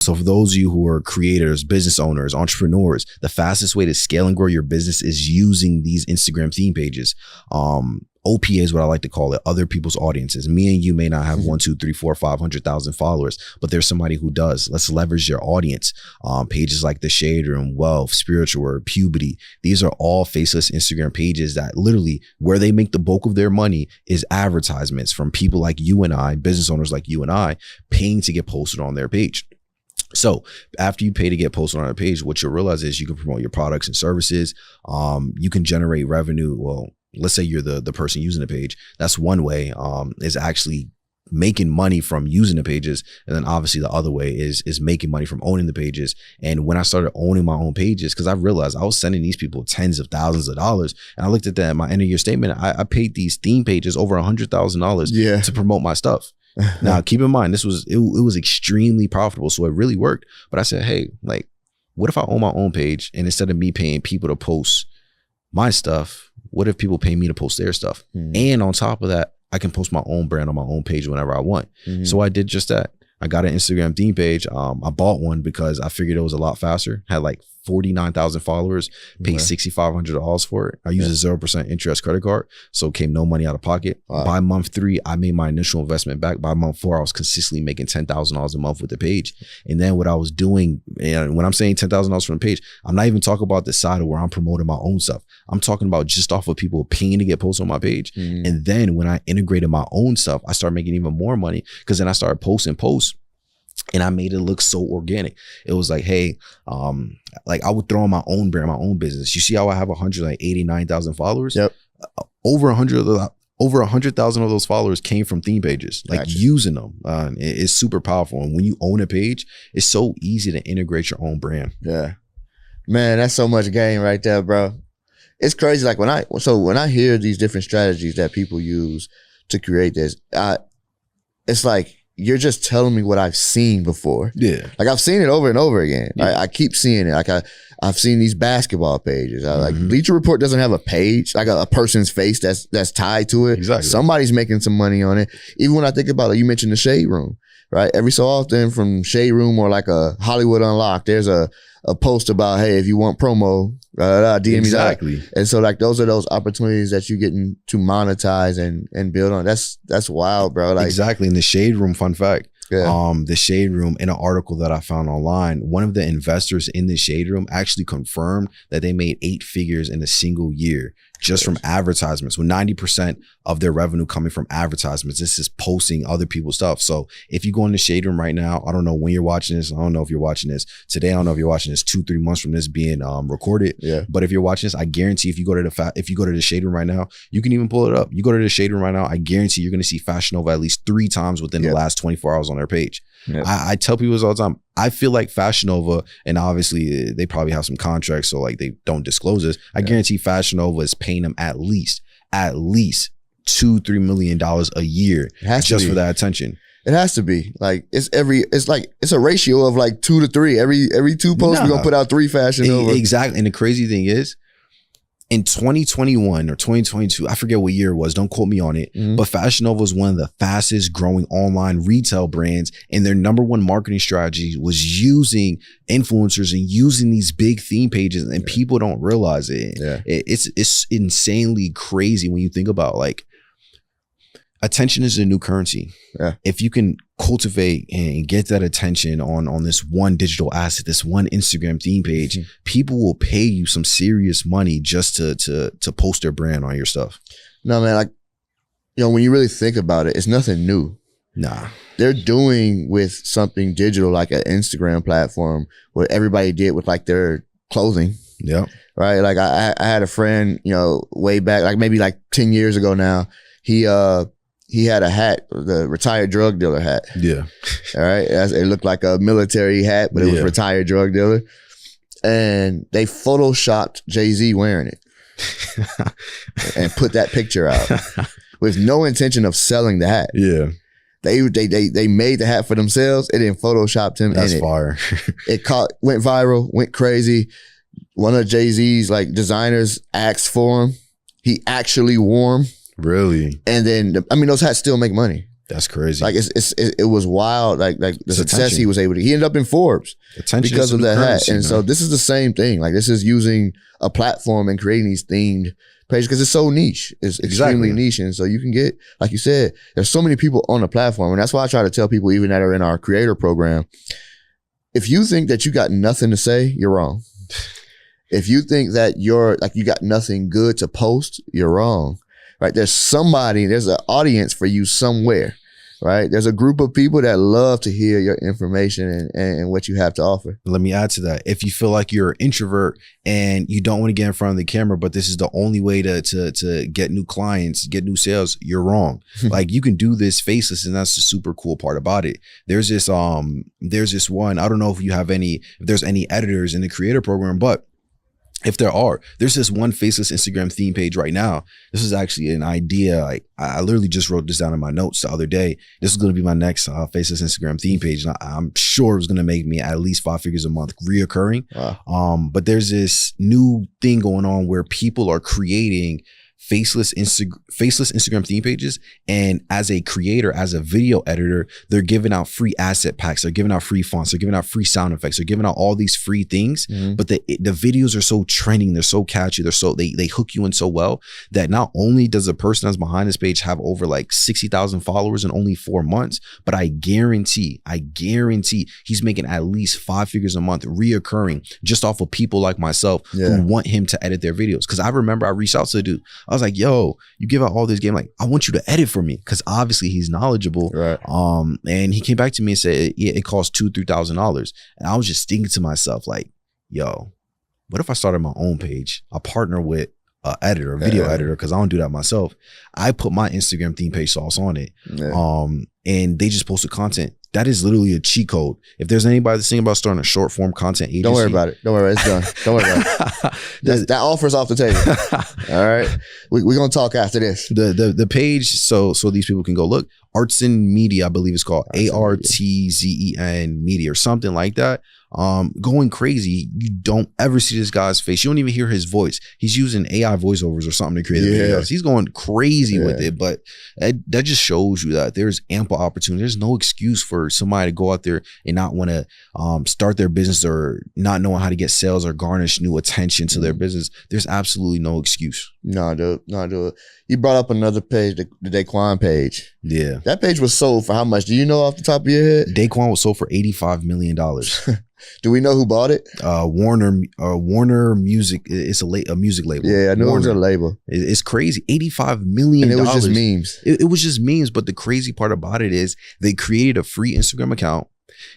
So for those of you who are creators, business owners, entrepreneurs, the fastest way to scale and grow your business is using these Instagram theme pages. OPA is what I like to call it, other people's audiences. Me and you may not have 1, 2, 3, 4, 500,000 followers, but there's somebody who does. Let's leverage your audience. Pages like The Shade Room, Wealth, Spiritual Word, Puberty. These are all faceless Instagram pages that literally where they make the bulk of their money is advertisements from people like you and I, business owners like you and I, paying to get posted on their page. So after you pay to get posted on a page, what you'll realize is you can promote your products and services. You can generate revenue. Well, let's say you're the person using the page. That's one way, is actually making money from using the pages. And then obviously the other way is making money from owning the pages. And when I started owning my own pages, because I realized I was sending these people tens of thousands of dollars. And I looked at that in my end of year statement. I paid these theme pages over $100,000 to promote my stuff. Now, keep in mind, it was extremely profitable. So it really worked. But I said, hey, like, what if I own my own page and instead of me paying people to post my stuff, what if people pay me to post their stuff? And on top of that, I can post my own brand on my own page whenever I want. So I did just that. I got an Instagram theme page. I bought one because I figured it was a lot faster. Had like 49,000 followers, paid $6,500 for it. I used a 0% interest credit card, so it came no money out of pocket. By month 3, I made my initial investment back. By month 4, I was consistently making $10,000 a month with the page. And then what I was doing, and when I'm saying $10,000 from the page, I'm not even talking about the side of where I'm promoting my own stuff. I'm talking about just off of people paying to get posted on my page. And then when I integrated my own stuff, I started making even more money because then I started posting posts. And I made it look so organic. It was like, hey, like I would throw in my own brand, my own business. You see how I have 189,000 followers? Yep. Over 100,000 of those followers came from theme pages, like using them. It's super powerful. And when you own a page, it's so easy to integrate your own brand. Yeah, man, that's so much game right there, bro. It's crazy. Like when I hear these different strategies that people use to create this, it's like, you're just telling me what I've seen before. Yeah. Like I've seen it over and over again. Yeah. I keep seeing it. Like I've seen these basketball pages. Like Bleacher Report doesn't have a page, like a person's face that's tied to it. Exactly. Somebody's making some money on it. Even when I think about it, you mentioned the Shade Room, right? Every so often from Shade Room or like a Hollywood Unlocked, there's a post about, hey, if you want promo, DM me. Exactly. And so like those are those opportunities that you getting to monetize and build on. That's wild, bro. Like exactly. In the Shade Room, fun fact. Yeah. The Shade Room, in an article that I found online, one of the investors in the Shade Room actually confirmed that they made 8 figures in a single year just from advertisements, with 90% of their revenue coming from advertisements. This is posting other people's stuff. So if you go in the Shade Room right now, I don't know when you're watching this. I don't know if you're watching this today. I don't know if you're watching this 2-3 months from this being recorded. Yeah. But if you're watching this, I guarantee if you go to the Shade Room right now, you can even pull it up. You go to the Shade Room right now, I guarantee you're going to see Fashion Nova at least 3 times within the last 24 hours on their page. Yep. I tell people this all the time. I feel like Fashion Nova, and obviously they probably have some contracts, so like they don't disclose this. I guarantee Fashion Nova is paying them at least $2-3 million a year just for that attention. It has to be. Like it's a ratio of like 2 to 3. Every 2 posts, we're gonna put out 3 Fashion Nova. Exactly. And the crazy thing is, in 2021 or 2022, I forget what year it was, don't quote me on it, but Fashion Nova was one of the fastest growing online retail brands, and their #1 marketing strategy was using influencers and using these big theme pages, and people don't realize it. Yeah. It's insanely crazy when you think about, like, attention is a new currency. Yeah. If you can cultivate and get that attention on this one digital asset, this one Instagram theme page, people will pay you some serious money just to post their brand on your stuff. No, man, like, you know, when you really think about it, it's nothing new. Nah. They're doing with something digital like an Instagram platform what everybody did with like their clothing. Yeah. Right. Like I had a friend, you know, way back, like maybe like 10 years ago now, he had a hat, the retired drug dealer hat. Yeah. All right. It looked like a military hat, but it was retired drug dealer. And they photoshopped Jay-Z wearing it and put that picture out with no intention of selling the hat. Yeah. They made the hat for themselves and then photoshopped him in it. That's fire. It went viral, went crazy. One of Jay-Z's like designers asked for him. He actually wore him. Really? And then, I mean, those hats still make money. That's crazy. Like it was wild. Like the It's success attention. he was able to. He ended up in Forbes Attention because is of the new that hat. currency, And man. so this is the same thing. Like this is using a platform and creating these themed pages because it's so niche. It's extremely niche, and so you can get, like you said, there's so many people on the platform, and that's why I try to tell people, even that are in our creator program, if you think that you got nothing to say, you're wrong. If you think that you got nothing good to post, you're wrong. Right? There's an audience for you somewhere. Right? There's a group of people that love to hear your information and what you have to offer. Let me add to that. If you feel like you're an introvert and you don't want to get in front of the camera, but this is the only way to get new clients, get new sales, you're wrong. Like you can do this faceless, and that's the super cool part about it. There's this one, I don't know if there's any editors in the creator program, but if there's this one faceless Instagram theme page right now. This is actually an idea. Like I literally just wrote this down in my notes the other day. This is going to be my next faceless Instagram theme page. And I'm sure it was going to make me at least 5 figures a month reoccurring. Wow. But there's this new thing going on where people are creating faceless Instagram theme pages, and as a creator, as a video editor, they're giving out free asset packs, they're giving out free fonts, they're giving out free sound effects, they're giving out all these free things. But the videos are so trending, they're so catchy, they hook you in so well that not only does the person that's behind this page have over like 60,000 followers in only 4 months, but I guarantee he's making at least 5 figures a month reoccurring just off of people like myself who want him to edit their videos. Because I remember I reached out to the dude. I was like, yo, you give out all this game, like I want you to edit for me, because obviously he's knowledgeable. Right. And he came back to me and said, yeah, it costs $2,000-$3,000. And I was just thinking to myself, like, yo, what if I started my own page? I partner with an editor, a video editor, because I don't do that myself. I put my Instagram theme page sauce on it. And they just posted content. That is literally a cheat code. If there's anybody that's thinking about starting a short form content agency, don't worry about it. Don't worry about it. It's done. Don't worry about it. That offer's off the table. All right. We're going to talk after this. The page, so these people can go look. Artsen Media, I believe it's called ARTZEN Media or something like that. Going crazy. You don't ever see this guy's face. You don't even hear his voice. He's using AI voiceovers or something to create the videos. He's going crazy with it, but that just shows you that there's ample opportunity. There's no excuse for somebody to go out there and not want to start their business or not knowing how to get sales or garnish new attention to their business. There's absolutely no excuse. No, dude. You brought up another page, the Daquan page. Yeah. That page was sold for how much? Do you know off the top of your head? Daquan was sold for $85 million. Do we know who bought it? Warner Music. It's a music label. Yeah, I knew it was a label. It's crazy. $85 million. And it was just memes. It was just memes. But the crazy part about it is they created a free Instagram account.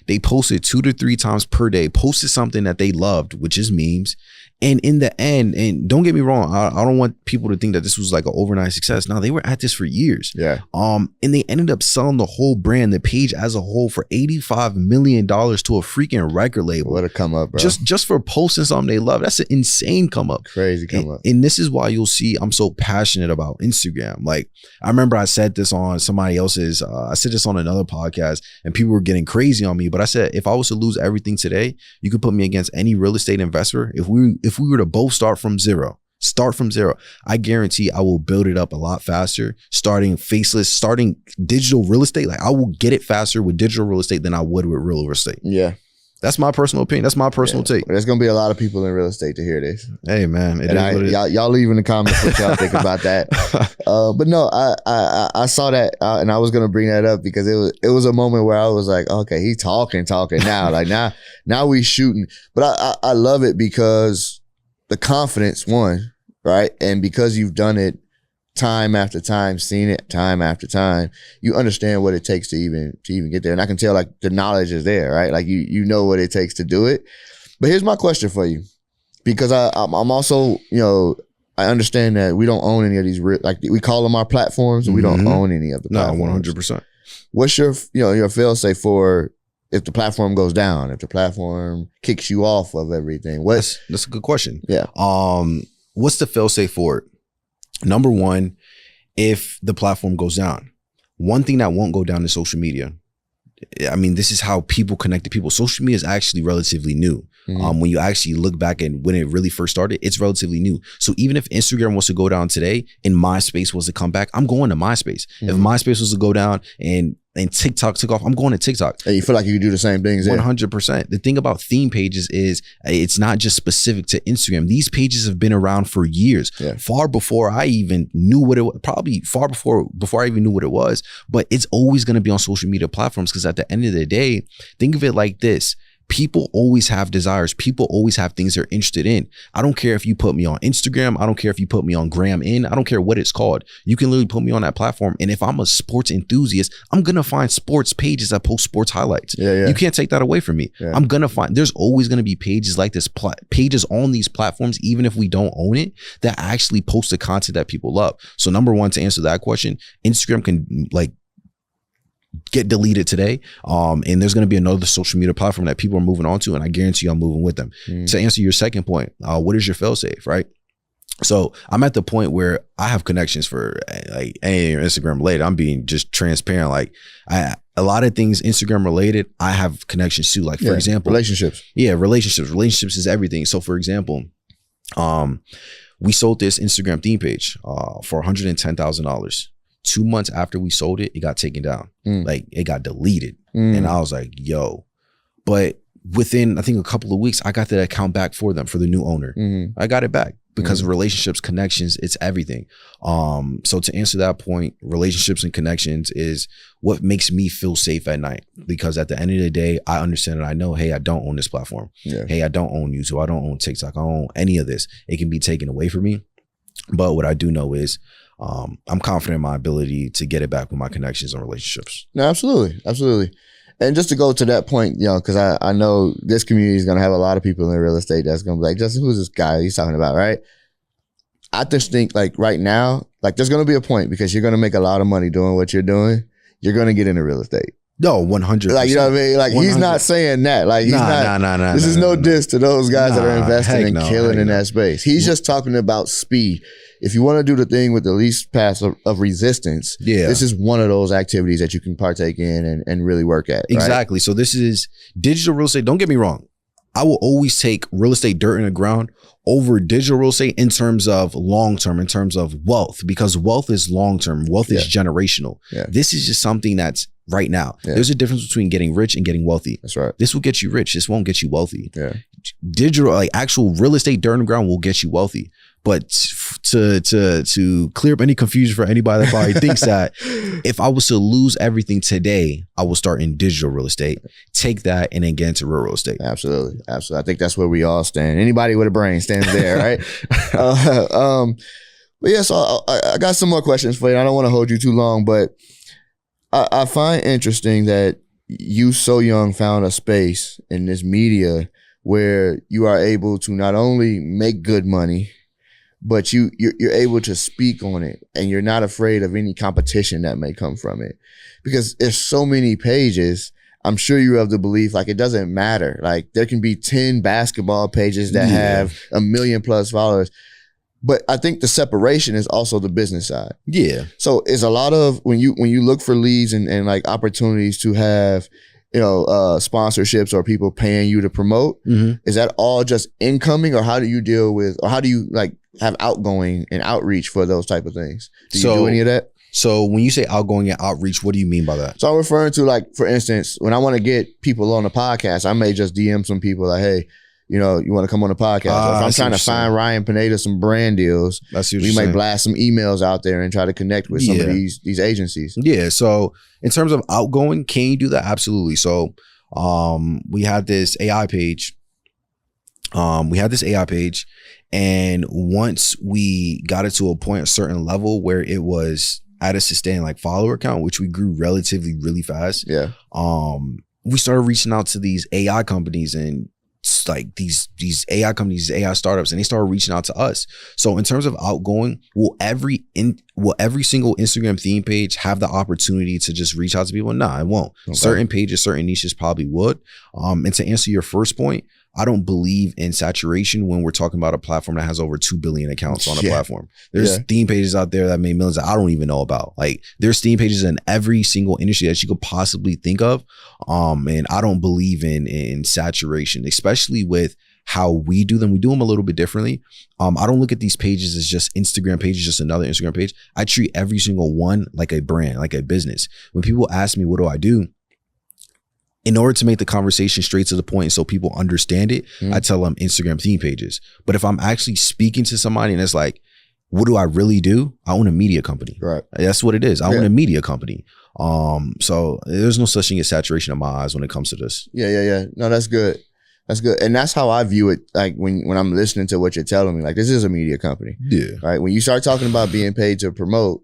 They posted 2 to 3 times per day, posted something that they loved, which is memes. And in the end, and don't get me wrong, I don't want people to think that this was like an overnight success. No, they were at this for years. Yeah. And they ended up selling the whole brand, the page as a whole, for $85 million to a freaking record label. What a come up, bro. Just for posting something they love. That's an insane come up. Crazy come up. And this is why you'll see I'm so passionate about Instagram. Like, I remember I said this on somebody else's, I said this on another podcast, and people were getting crazy on me. But I said, if I was to lose everything today, you could put me against any real estate investor. If we were to both start from zero, I guarantee I will build it up a lot faster. Starting faceless, starting digital real estate, like I will get it faster with digital real estate than I would with real estate. Yeah. That's my personal opinion. That's my personal take. There's going to be a lot of people in real estate to hear this. Hey, man. Y'all leave in the comments what y'all think about that. But no, I saw that and I was going to bring that up because it was a moment where I was like, okay, he's talking now. Like now we shooting. But I love it because the confidence, one, right? And because you've done it time after time, seen it time after time, you understand what it takes to even get there. And I can tell like the knowledge is there, right? Like you know what it takes to do it. But here's my question for you, because I'm also, I understand that we don't own any of these, like we call them our platforms, and we don't own any of the platforms. No, 100%. What's your fail safe for if the platform goes down, if the platform kicks you off of everything? That's a good question. Yeah. What's the fail safe for it? Number one, if the platform goes down, one thing that won't go down is social media. I mean, this is how people connect to people. Social media is actually relatively new. When you actually look back and when it really first started, it's relatively new. So even if Instagram was to go down today and MySpace was to come back, I'm going to MySpace. If MySpace was to go down and TikTok took off, I'm going to TikTok. And you feel like you can do the same things. 100%. The thing about theme pages is it's not just specific to Instagram. These pages have been around for years, far before I even knew what it was, probably far before I even knew what it was, but it's always going to be on social media platforms because at the end of the day, think of it like this. People always have desires. People always have things they're interested in. I don't care if you put me on Instagram. I don't care if you put me on Gram. I don't care what it's called. You can literally put me on that platform. And if I'm a sports enthusiast, I'm going to find sports pages that post sports highlights. You can't take that away from me. I'm going to find, there's always going to be pages like this, pages on these platforms, even if we don't own it, that actually post the content that people love. So number one, to answer that question, Instagram can get deleted today. And there's going to be another social media platform that people are moving on to. And I guarantee you I'm moving with them. To answer your second point, what is your fail-safe, right? So I'm at the point where I have connections for like anything Instagram related. I'm being just transparent. Like a lot of things Instagram related, I have connections to. Like for example, relationships. Relationships is everything. So for example, we sold this Instagram theme page for $110,000. 2 months after we sold it, it got taken down. Like it got deleted. And I was like, yo, but within, I think a couple of weeks, I got that account back for them, for the new owner. I got it back because of relationships, connections, it's everything. So to answer that point, relationships and connections is what makes me feel safe at night, because at the end of the day, I understand and I know, hey, I don't own this platform. Hey, I don't own YouTube. I don't own TikTok. I don't own any of this. It can be taken away from me. But what I do know is I'm confident in my ability to get it back with my connections and relationships. No, absolutely. And just to go to that point, you know, because I know this community is going to have a lot of people in real estate that's going to be like, Justin, who's this guy he's talking about, right? I just think like right now, like there's going to be a point because you're going to make a lot of money doing what you're doing. You're going to get into real estate. No, 100%. Like, you know what I mean? Like 100. He's not saying that. Like he's not. This is no diss to those guys that are investing and killing in that space. He's just talking about speed. If you want to do the thing with the least path of resistance, this is one of those activities that you can partake in and really work at. Exactly. Right? So this is digital real estate. Don't get me wrong. I will always take real estate dirt in the ground over digital real estate in terms of long term, in terms of wealth, because wealth is long term. Wealth is generational. This is just something that's right now. There's a difference between getting rich and getting wealthy. That's right. This will get you rich. This won't get you wealthy. Digital, like actual real estate dirt in the ground will get you wealthy. But to clear up any confusion for anybody that probably thinks that if I was to lose everything today, I will start in digital real estate, take that and then get into real estate. Absolutely. I think that's where we all stand. Anybody with a brain stands there, right? But yeah, so I got some more questions for you. I don't want to hold you too long, but I find interesting that you so young found a space in this media where you are able to not only make good money, but you're able to speak on it and you're not afraid of any competition that may come from it. Because there's so many pages, I'm sure you have the belief, like it doesn't matter. Like there can be 10 basketball pages that have 1 million plus followers. But I think the separation is also the business side. So it's a lot of, when you look for leads and like opportunities to have, you know, sponsorships or people paying you to promote, is that all just incoming, or how do you deal with, or how do you like have outgoing and outreach for those type of things? Do you do any of that? So when you say outgoing and outreach, what do you mean by that? So I'm referring to, like, for instance, when I want to get people on the podcast, I may just DM some people like, hey, you know, you want to come on the podcast? Or if I'm trying to find Ryan Pineda some brand deals, we might blast some emails out there and try to connect with some of these agencies. So in terms of outgoing, can you do that? Absolutely. So we had this AI page. And once we got it to a point, a certain level where it was at a sustained like follower count, which we grew relatively really fast. We started reaching out to these AI companies and like these AI companies, these AI startups, and they started reaching out to us. So in terms of outgoing, will every single Instagram theme page have the opportunity to just reach out to people? Nah, it won't. Certain pages, certain niches probably would. And to answer your first point, I don't believe in saturation when we're talking about a platform that has over 2 billion accounts on a platform. There's theme pages out there that made millions that I don't even know about. Like there's theme pages in every single industry that you could possibly think of. And I don't believe in saturation, especially with how we do them. We do them a little bit differently. I don't look at these pages as just Instagram pages, just another Instagram page. I treat every single one like a brand, like a business. When people ask me, what do I do? In order to make the conversation straight to the point so people understand it, I tell them Instagram theme pages. But if I'm actually speaking to somebody and it's like, what do I really do? I own a media company. Right. That's what it is. I own a media company. So there's no such thing as saturation in my eyes when it comes to this. Yeah. No, that's good. That's good. And that's how I view it. Like when I'm listening to what you're telling me, like this is a media company. Yeah. Right. When you start talking about being paid to promote,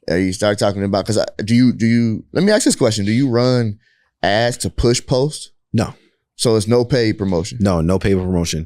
you start talking about, cause do you, let me ask this question. Do you run ads to push posts? No. So it's no paid promotion? No paid promotion.